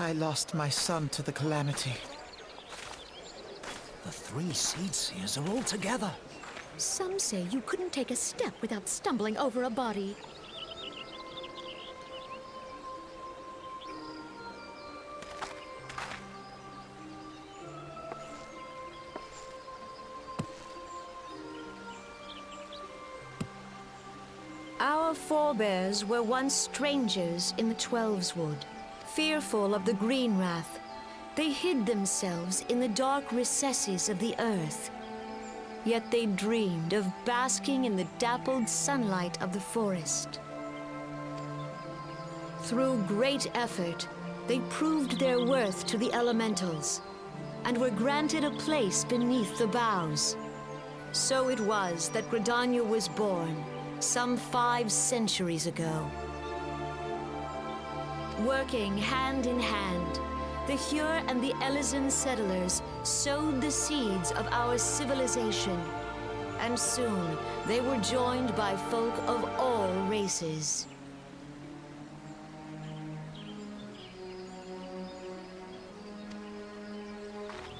I lost my son to the calamity. The three seed seers are all together. Some say you couldn't take a step without stumbling over a body. Our forebears were once strangers in the XIV's, fearful of the green wrath. They hid themselves in the dark recesses of the earth. Yet they dreamed of basking in the dappled sunlight of the forest. Through great effort, they proved their worth to the elementals, and were granted a place beneath the boughs. So it was that Gridania was born, some 5 centuries ago. Working hand in hand, the Hyur and the Elysian settlers sowed the seeds of our civilization, and soon they were joined by folk of all races.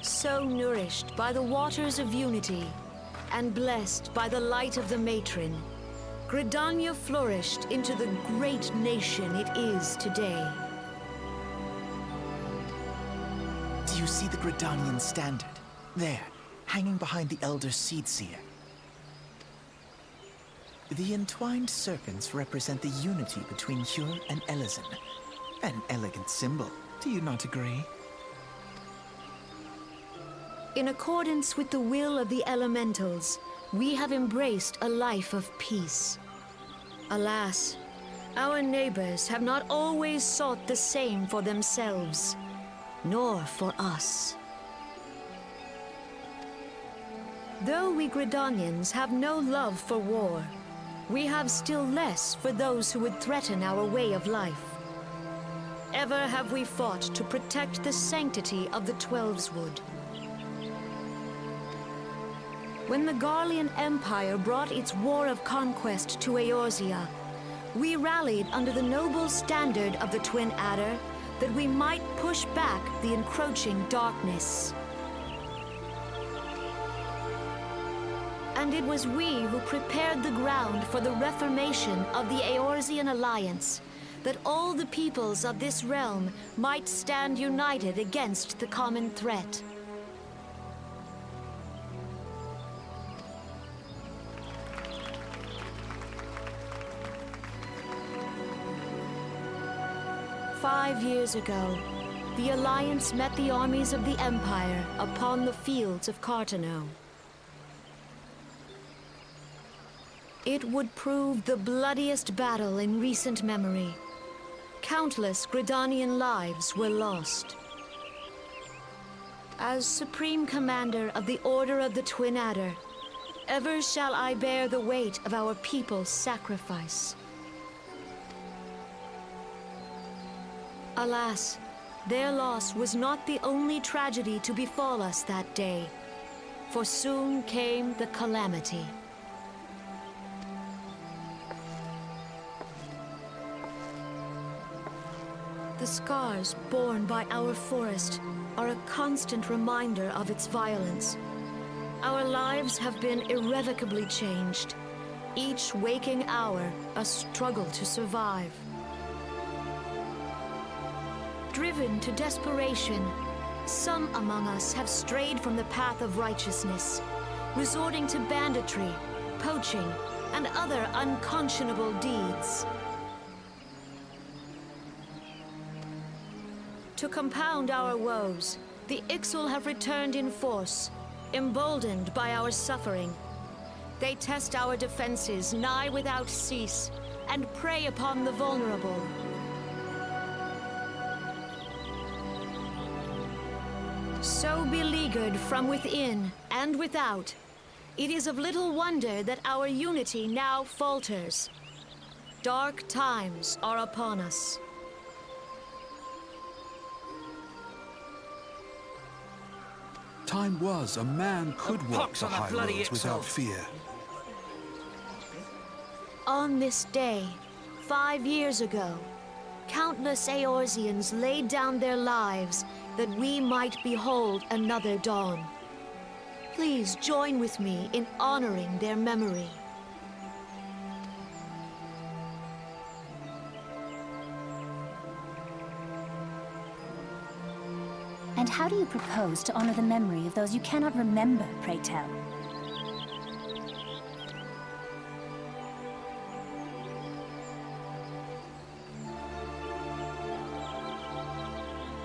So nourished by the waters of unity, and blessed by the light of the matron, Gridania flourished into the great nation it is today. Do you see the Gridanian standard? There, hanging behind the Elder Seed Seer. The entwined serpents represent the unity between Hyur and Elysian. An elegant symbol, do you not agree? In accordance with the will of the elementals, we have embraced a life of peace. Alas, our neighbors have not always sought the same for themselves, nor for us. Though we Gridanians have no love for war, we have still less for those who would threaten our way of life. Ever have we fought to protect the sanctity of the XIV's. When the Garlean Empire brought its war of conquest to Eorzea, we rallied under the noble standard of the Twin Adder that we might push back the encroaching darkness. And it was we who prepared the ground for the reformation of the Eorzean Alliance, that all the peoples of this realm might stand united against the common threat. "5 years ago, the Alliance met the armies of the Empire upon the fields of Cartano. It would prove the bloodiest battle in recent memory. Countless Gridanian lives were lost. As Supreme Commander of the Order of the Twin Adder, ever shall I bear the weight of our people's sacrifice. Alas, their loss was not the only tragedy to befall us that day, for soon came the calamity. The scars borne by our forest are a constant reminder of its violence. Our lives have been irrevocably changed, each waking hour a struggle to survive. Driven to desperation, some among us have strayed from the path of righteousness, resorting to banditry, poaching, and other unconscionable deeds. To compound our woes, the Ixal have returned in force, emboldened by our suffering. They test our defenses nigh without cease, and prey upon the vulnerable. So beleaguered from within and without, it is of little wonder that our unity now falters. Dark times are upon us. Time was a man could walk the high roads without fear. On this day, 5 years ago, countless Eorzeans laid down their lives that we might behold another dawn. Please join with me in honoring their memory. And how do you propose to honor the memory of those you cannot remember, pray tell?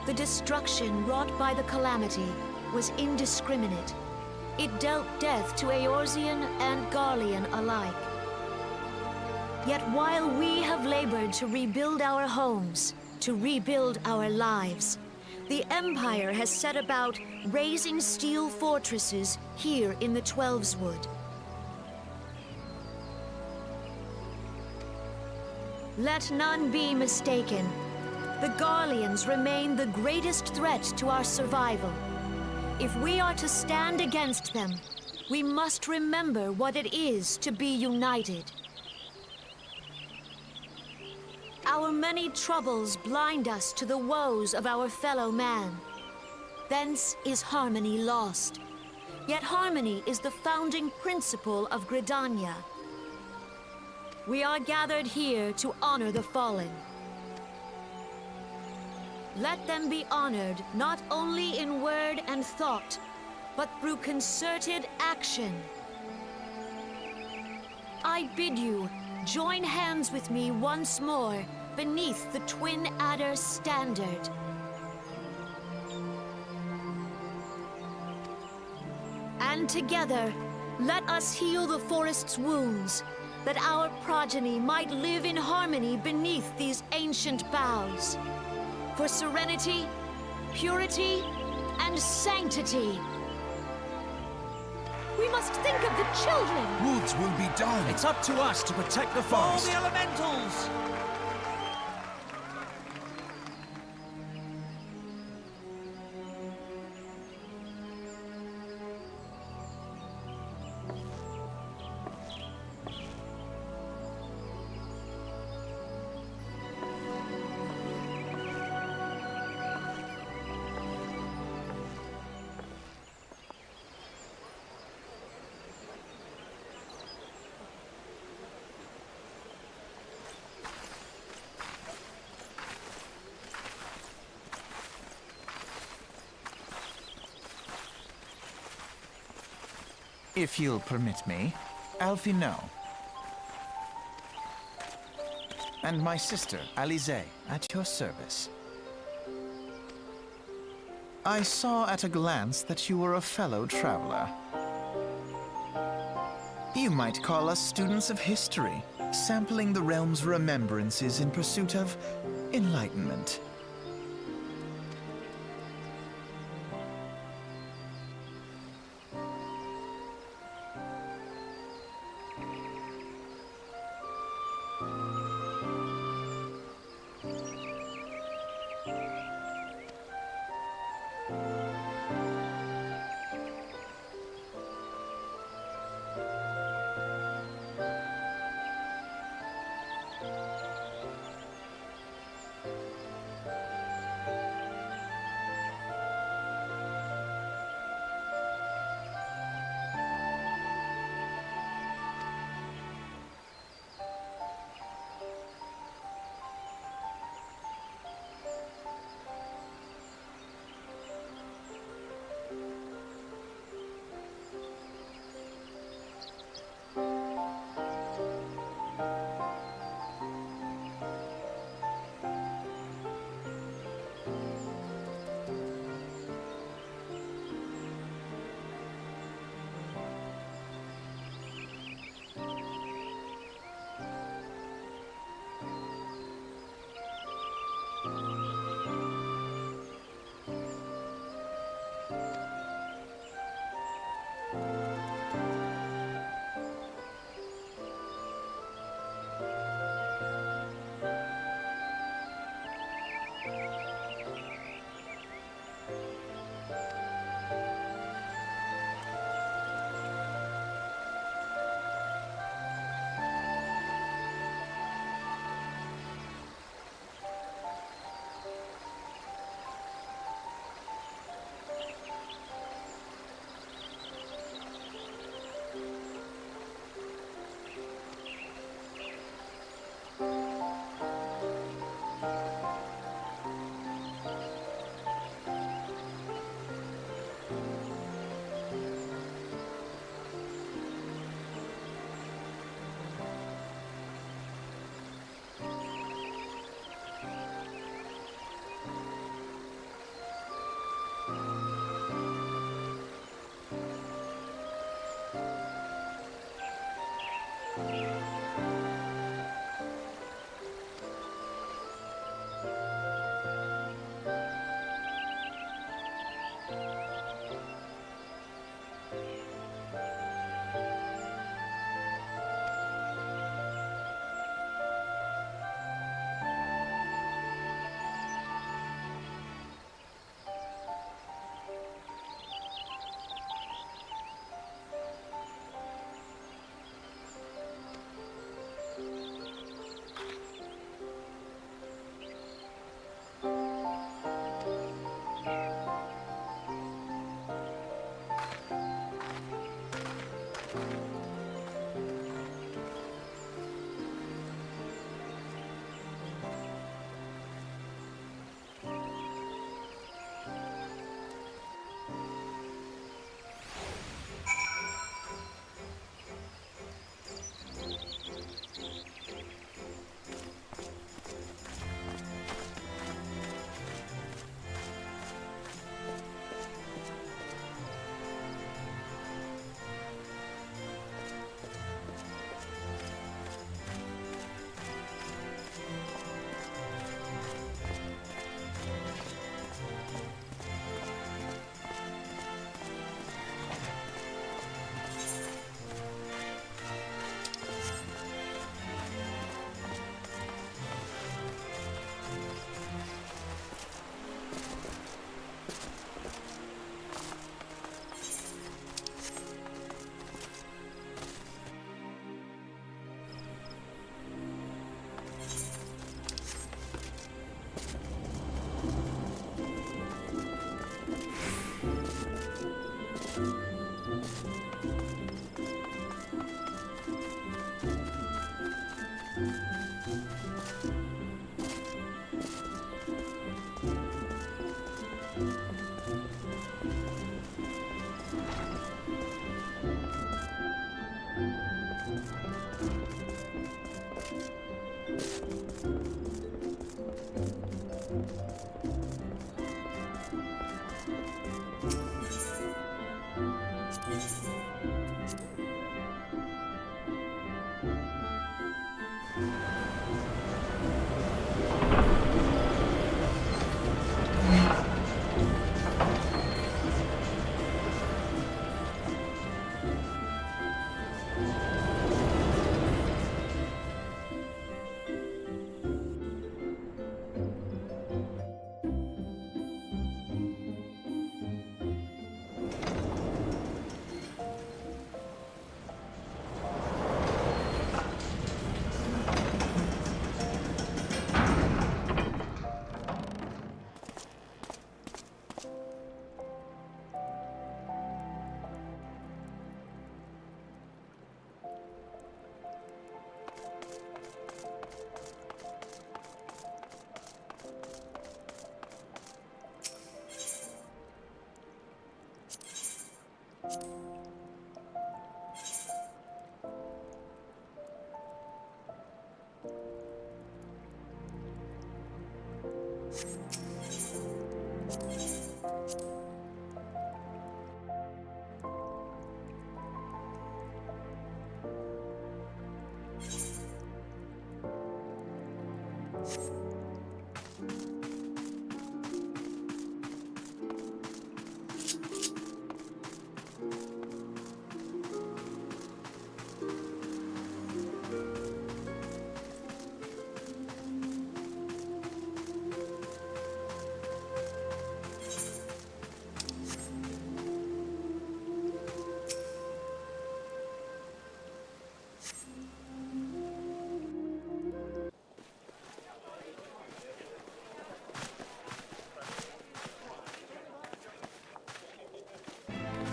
The destruction wrought by the calamity was indiscriminate. It dealt death to Eorzean and Garlean alike. Yet while we have labored to rebuild our homes, to rebuild our lives, the Empire has set about raising steel fortresses here in the Twelveswood. Let none be mistaken. The Garleans remain the greatest threat to our survival. If we are to stand against them, we must remember what it is to be united. Our many troubles blind us to the woes of our fellow man. Thence is harmony lost. Yet harmony is the founding principle of Gridania. We are gathered here to honor the fallen. Let them be honored not only in word and thought, but through concerted action. I bid you join hands with me once more beneath the Twin Adder's standard. And together, let us heal the forest's wounds, that our progeny might live in harmony beneath these ancient boughs. For serenity, purity, and sanctity. We must think of the children! Woods will be done. It's up to us to protect the All forest. the elementals! If you'll permit me, Alfie no. And my sister, Alize, at your service. I saw at a glance that you were a fellow traveler. You might call us students of history, sampling the realm's remembrances in pursuit of enlightenment.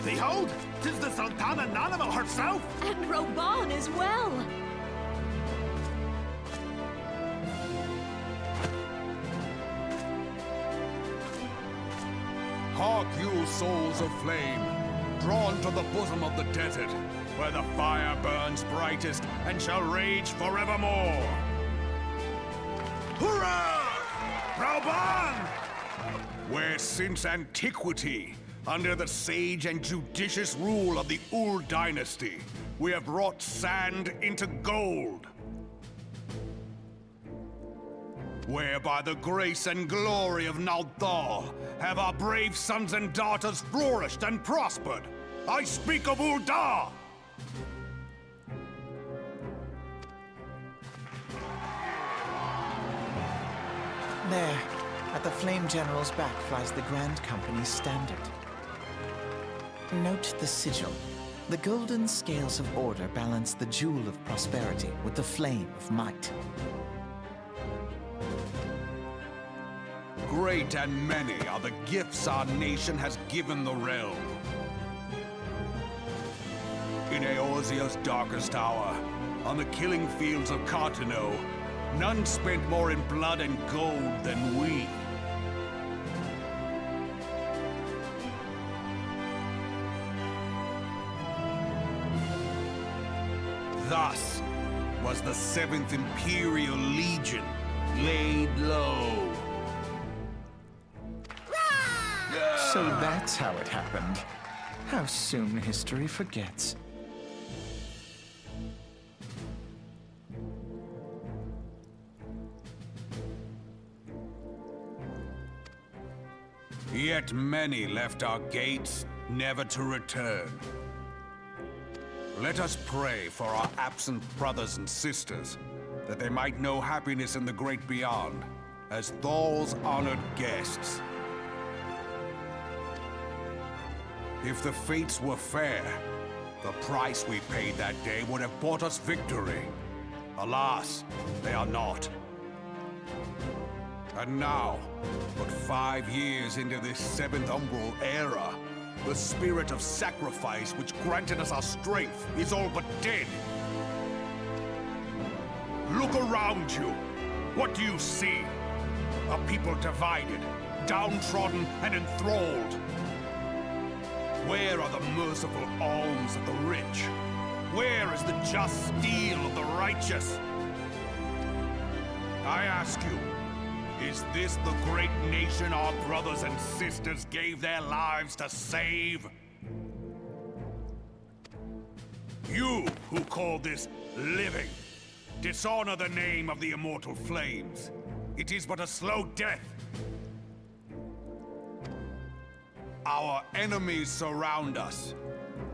Behold, 'tis the Sultana Nanama herself! And Roban as well! Hark you, souls of flame, drawn to the bosom of the desert, where the fire burns brightest and shall rage forevermore. Hurrah! Roban! where since antiquity, under the sage and judicious rule of the Ul dynasty, we have wrought sand into gold. Where by the grace and glory of Nalthal have our brave sons and daughters flourished and prospered. I speak of Ul'dah! There, at the Flame General's back flies the Grand Company's standard. Note the sigil. The golden scales of order balance the jewel of prosperity with the flame of might. Great and many are the gifts our nation has given the realm. In Eorzea's darkest hour, on the killing fields of Cartano, none spent more in blood and gold than we. Thus was the 7th Imperial Legion laid low. So that's how it happened. How soon history forgets. Yet many left our gates, never to return. Let us pray for our absent brothers and sisters, that they might know happiness in the great beyond, as Thal's honored guests. If the fates were fair, the price we paid that day would have bought us victory. Alas, they are not. And now, but 5 years into this 7th Umbral era, the spirit of sacrifice which granted us our strength is all but dead. Look around you. What do you see? A people divided, downtrodden and enthralled. Where are the merciful alms of the rich? Where is the just steel of the righteous? I ask you, is this the great nation our brothers and sisters gave their lives to save? You who call this living, dishonor the name of the immortal flames. It is but a slow death. Our enemies surround us.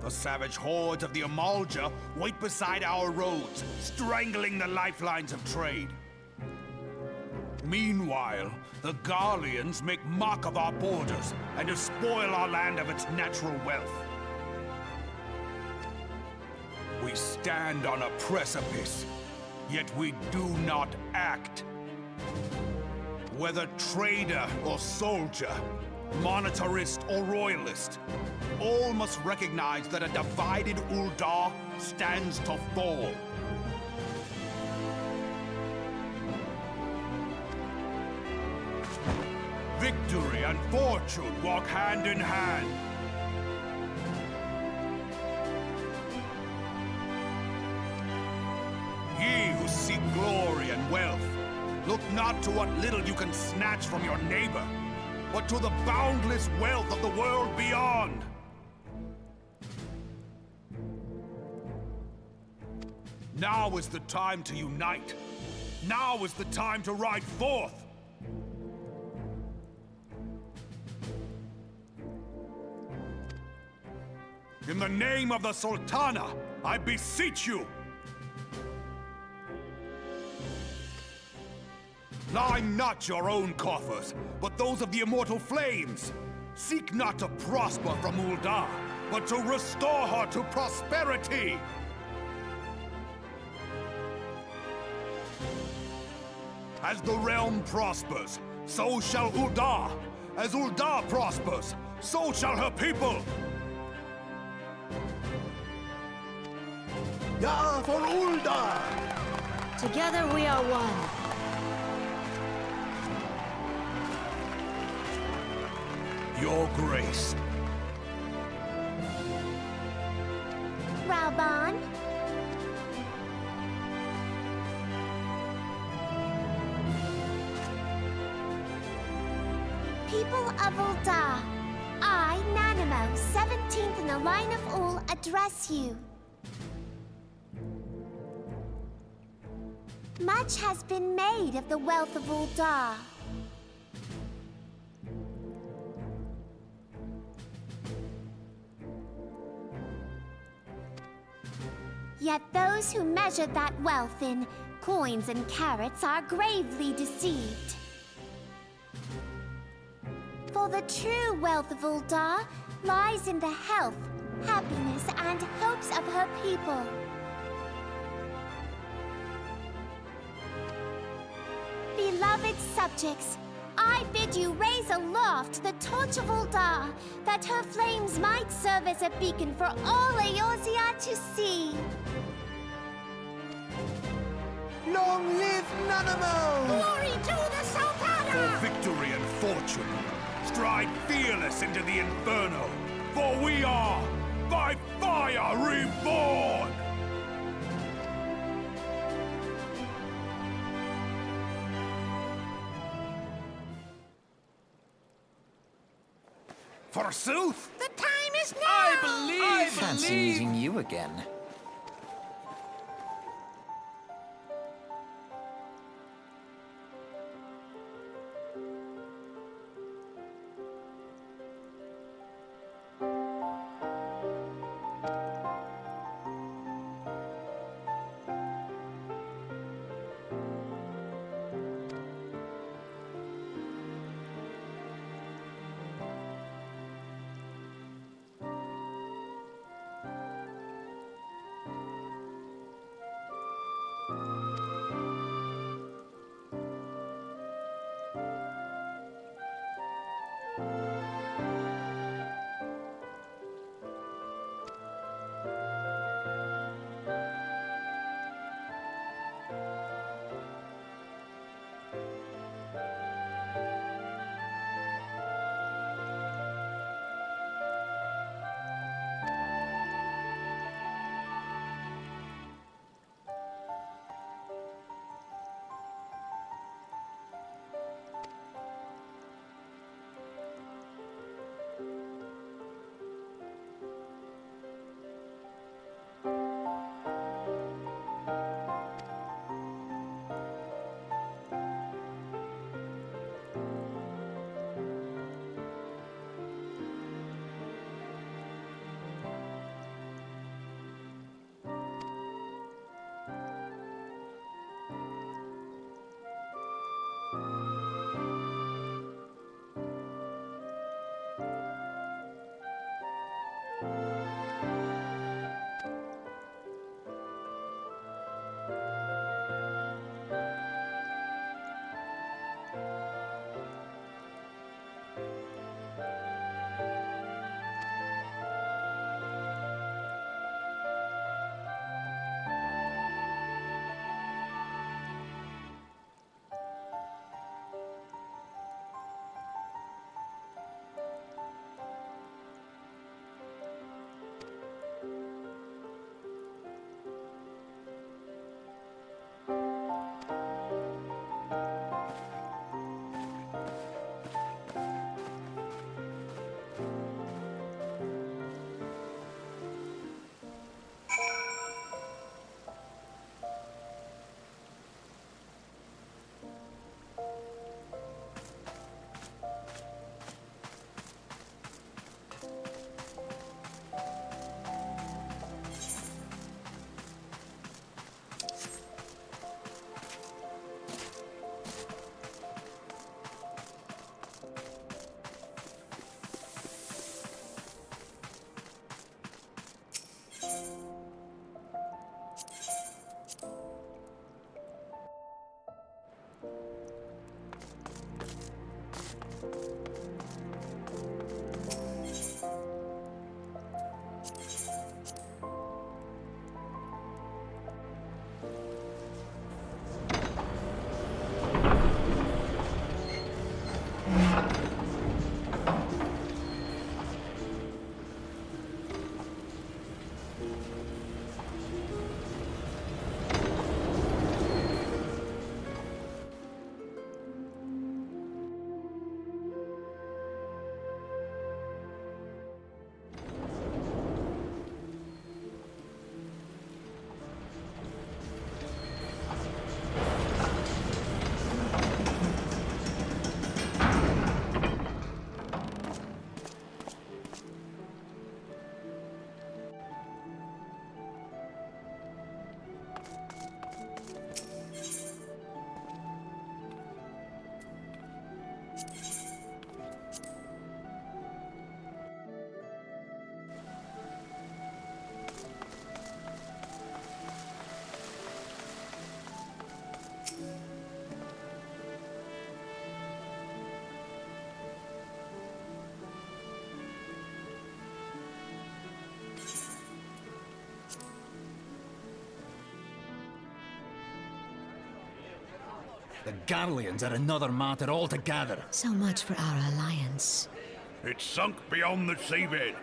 The savage hordes of the Amalja wait beside our roads, strangling the lifelines of trade. Meanwhile, the Garleans make mock of our borders and despoil our land of its natural wealth. We stand on a precipice, yet we do not act. Whether trader or soldier, monetarist or royalist, all must recognize that a divided Ul'dah stands to fall. Victory and fortune walk hand in hand. Ye who seek glory and wealth, look not to what little you can snatch from your neighbor, but to the boundless wealth of the world beyond. Now is the time to unite. Now is the time to ride forth. In the name of the Sultana, I beseech you! Line not your own coffers, but those of the immortal flames. Seek not to prosper from Ul'dah, but to restore her to prosperity! As the realm prospers, so shall Ul'dah. As Ul'dah prospers, so shall her people! Ja for Ul'dah! Together we are one. Your Grace. Raoban? People of Ul'dah, I, Nanamo, 17th in the line of Ul, address you. Much has been made of the wealth of Ul'dah. Yet those who measure that wealth in coins and carats are gravely deceived. For the true wealth of Ul'dah lies in the health, happiness, and hopes of her people. Beloved subjects, I bid you raise aloft the torch of Ul'dah, that her flames might serve as a beacon for all Eorzea to see. Long live Nanamo! Glory to the Sultana! For victory and fortune, stride fearless into the Inferno, for we are by fire reborn! Forsooth! The time is now! I fancy meeting you again. The Garleans are another matter altogether. So much for our alliance. It's sunk beyond the seabed.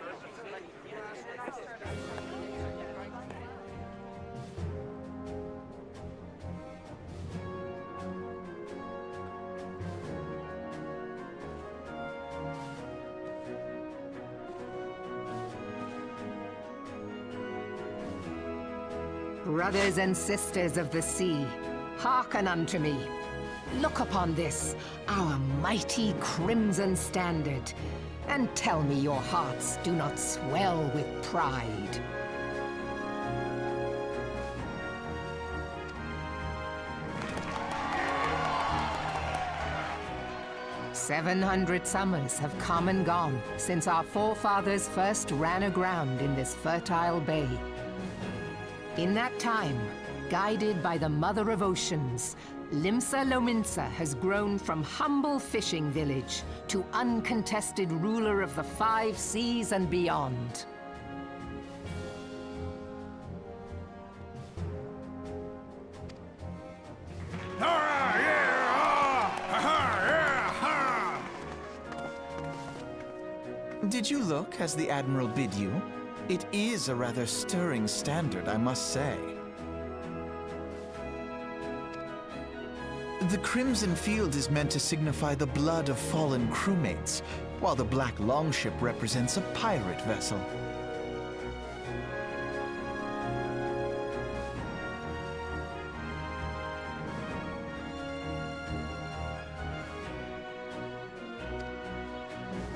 Brothers and sisters of the sea, hearken unto me. Look upon this, our mighty crimson standard, and tell me your hearts do not swell with pride. "700 summers have come and gone since our forefathers first ran aground in this fertile bay. In that time, guided by the Mother of Oceans, Limsa Lominsa has grown from humble fishing village to uncontested ruler of the 5 seas and beyond. Did you look as the Admiral bid you? It is a rather stirring standard, I must say. The crimson field is meant to signify the blood of fallen crewmates, while the black longship represents a pirate vessel.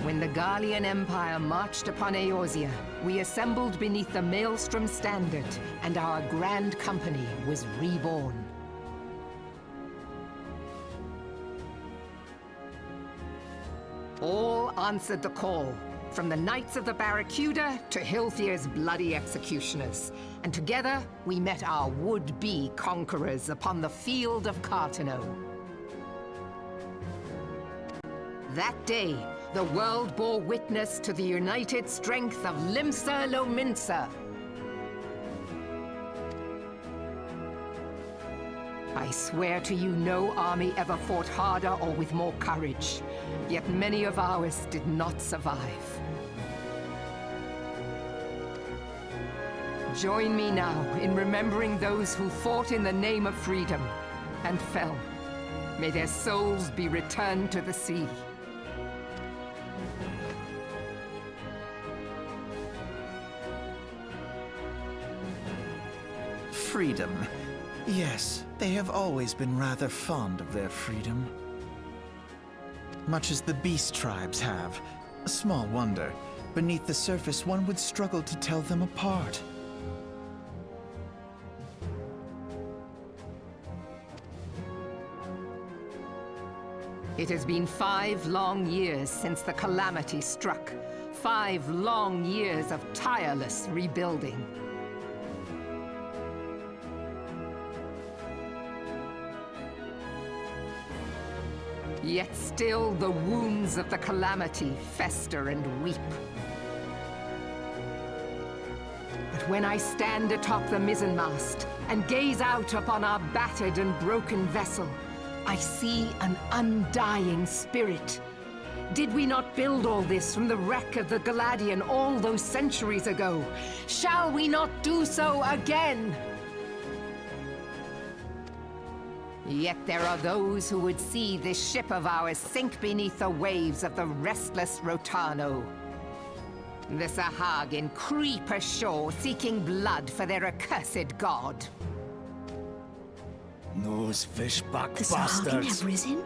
When the Garlean Empire marched upon Eorzea, we assembled beneath the Maelstrom standard, and our grand company was reborn. All answered the call, from the Knights of the Barracuda to Hilthier's bloody executioners, and together we met our would-be conquerors upon the field of Carteneau. That day, the world bore witness to the united strength of Limsa Lominsa. I swear to you, no army ever fought harder or with more courage, yet many of ours did not survive. Join me now in remembering those who fought in the name of freedom and fell. May their souls be returned to the sea. Freedom. Yes, they have always been rather fond of their freedom. Much as the beast tribes have. Small wonder. Beneath the surface, one would struggle to tell them apart. It has been 5 long years since the calamity struck. 5 long years of tireless rebuilding. Yet still the wounds of the calamity fester and weep. But when I stand atop the mizzenmast and gaze out upon our battered and broken vessel, I see an undying spirit. Did we not build all this from the wreck of the Galadian all those centuries ago? Shall we not do so again? Yet there are those who would see this ship of ours sink beneath the waves of the restless Rotano. The Sahagin creep ashore seeking blood for their accursed god. Those fishback The Sahagin bastards. have risen?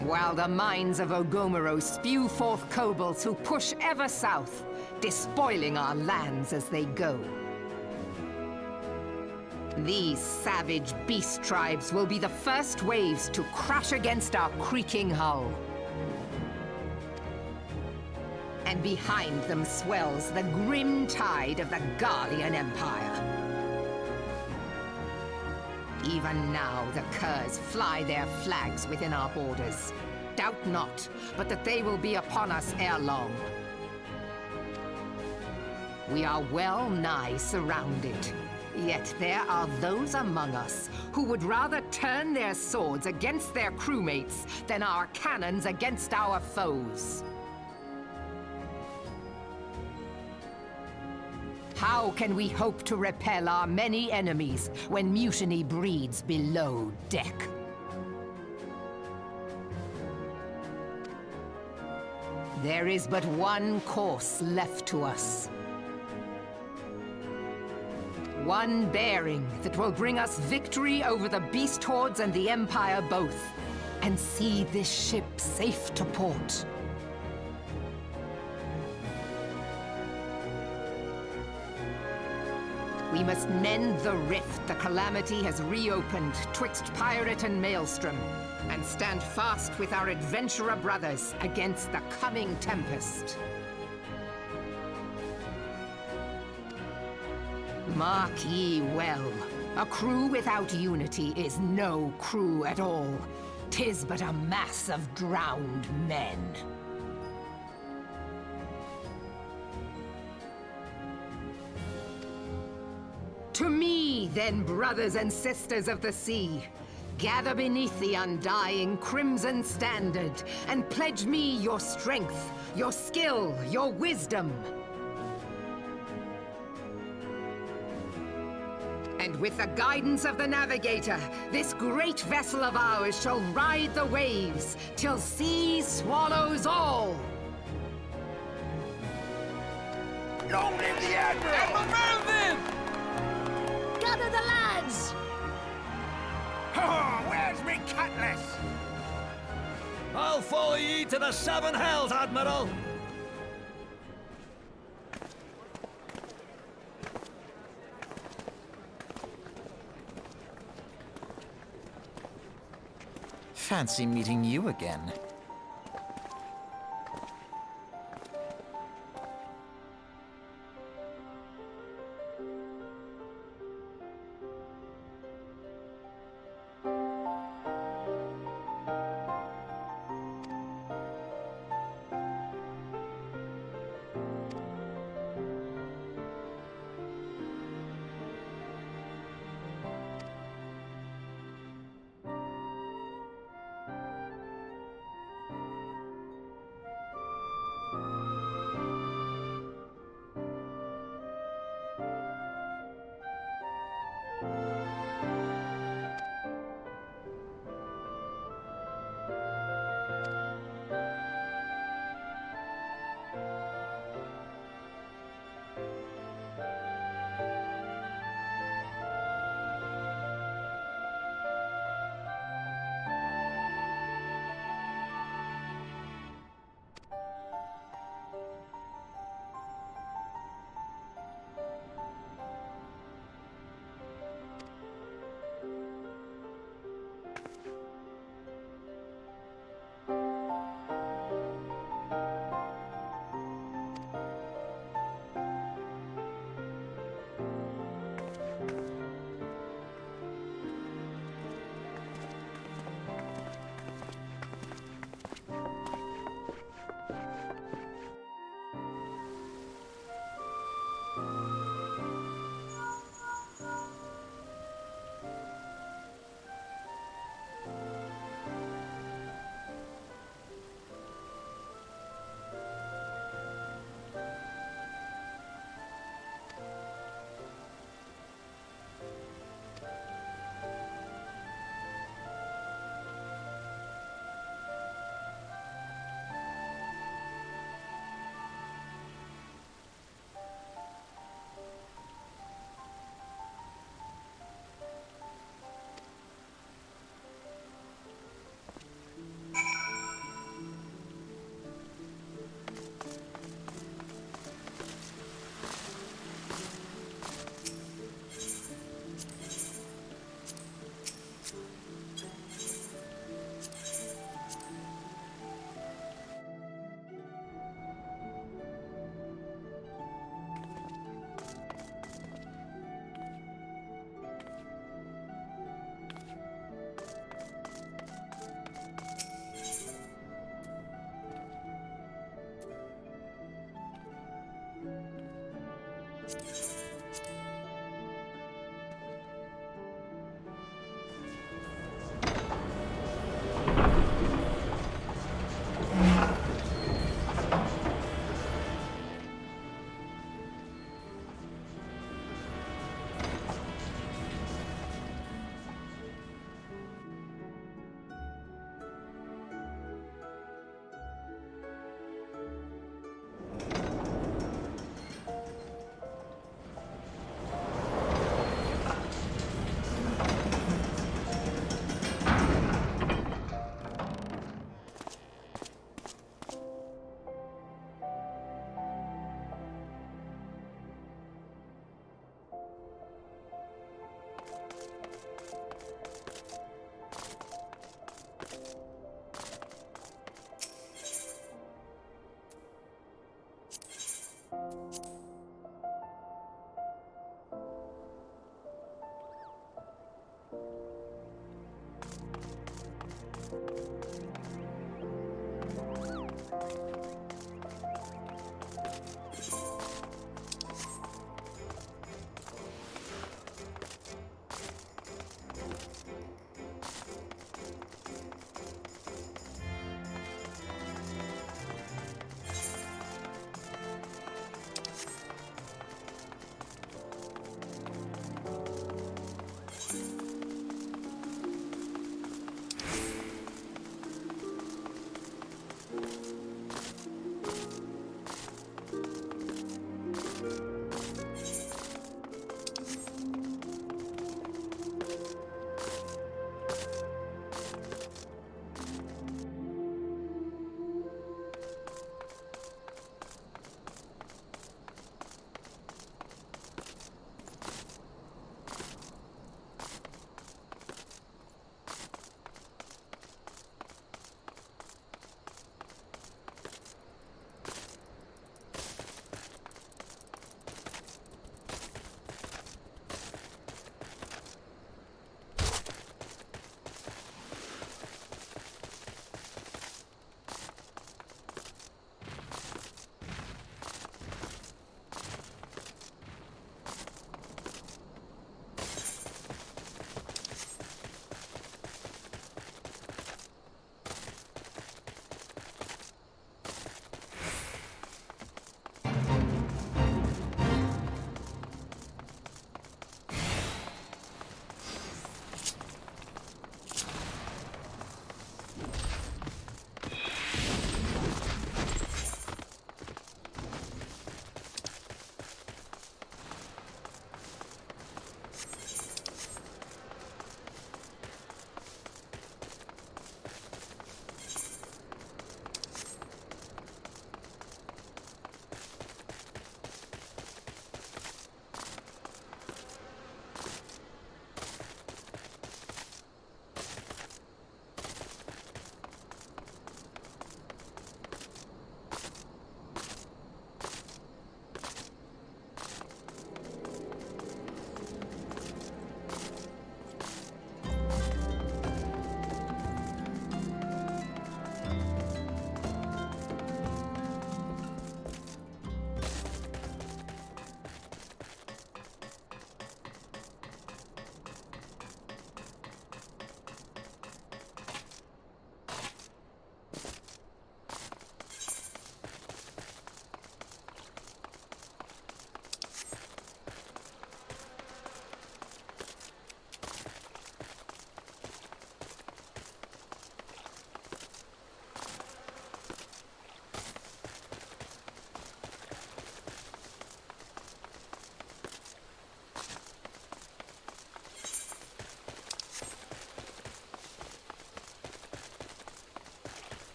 While the mines of Ogomero spew forth kobolds who push ever south, despoiling our lands as they go. These savage beast tribes will be the first waves to crash against our creaking hull. And behind them swells the grim tide of the Garlean Empire. Even now, the curs fly their flags within our borders. Doubt not, but that they will be upon us ere long. We are well nigh surrounded. Yet there are those among us who would rather turn their swords against their crewmates than our cannons against our foes. How can we hope to repel our many enemies when mutiny breeds below deck? There is but one course left to us. One bearing that will bring us victory over the beast hordes and the Empire both, and see this ship safe to port. We must mend the rift the Calamity has reopened twixt pirate and maelstrom, and stand fast with our adventurer brothers against the coming tempest. Mark ye well, a crew without unity is no crew at all. 'Tis but a mass of drowned men. To me, then, brothers and sisters of the sea, gather beneath the undying crimson standard, and pledge me your strength, your skill, your wisdom. And with the guidance of the navigator, this great vessel of ours shall ride the waves till sea swallows all. Long live the Admiral! Admiral Mervyn! Gather the lads! Oh, where's me cutlass? I'll follow ye to the seven hells, Admiral! Fancy meeting you again.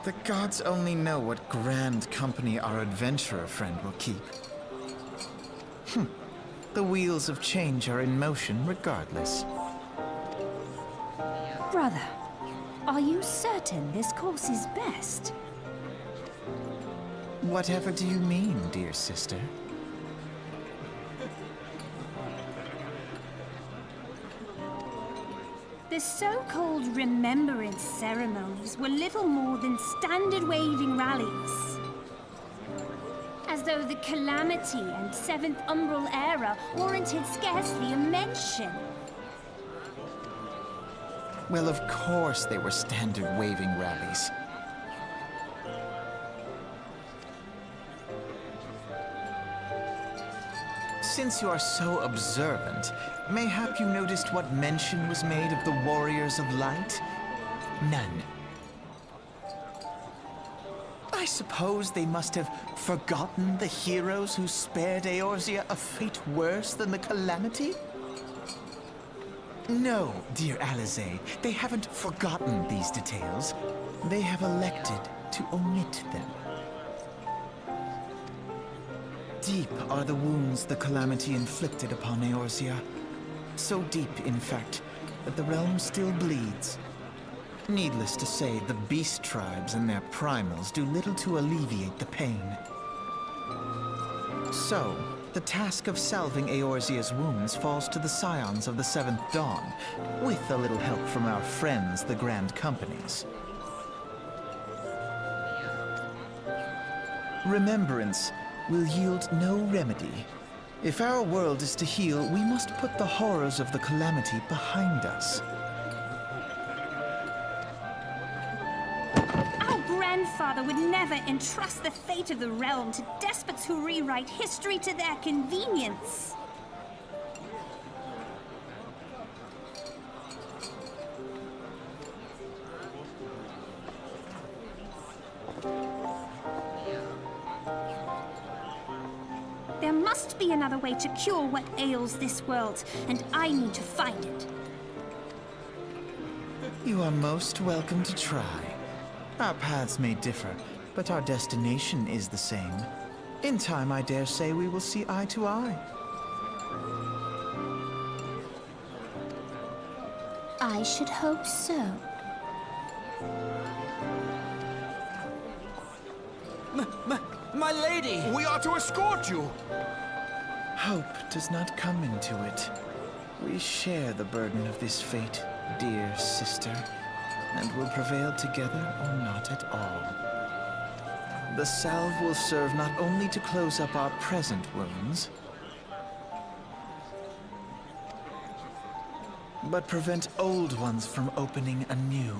The gods only know what grand company our adventurer friend will keep. The wheels of change are in motion regardless. Brother, are you certain this course is best? Whatever do you mean, dear sister? The so-called remembrance ceremonies were little more than standard waving rallies. As though the Calamity and Seventh Umbral Era warranted scarcely a mention. Well, of course they were standard waving rallies. Since you are so observant, mayhap you noticed what mention was made of the Warriors of Light? None. I suppose they must have forgotten the heroes who spared Eorzea a fate worse than the Calamity? No, dear Alisaie, they haven't forgotten these details. They have elected to omit them. Deep are the wounds the Calamity inflicted upon Eorzea. So deep, in fact, that the realm still bleeds. Needless to say, the beast tribes and their primals do little to alleviate the pain. So, the task of salving Eorzea's wounds falls to the scions of the Seventh Dawn, with a little help from our friends, the Grand Companies. Remembrance will yield no remedy. If our world is to heal, we must put the horrors of the Calamity behind us. Our grandfather would never entrust the fate of the realm to despots who rewrite history to their convenience. There must be another way to cure what ails this world, and I need to find it. You are most welcome to try. Our paths may differ, but our destination is the same. In time, I dare say we will see eye to eye. I should hope so. My lady! We are to escort you! Hope does not come into it. We share the burden of this fate, dear sister, and will prevail together or not at all. The salve will serve not only to close up our present wounds, but prevent old ones from opening anew.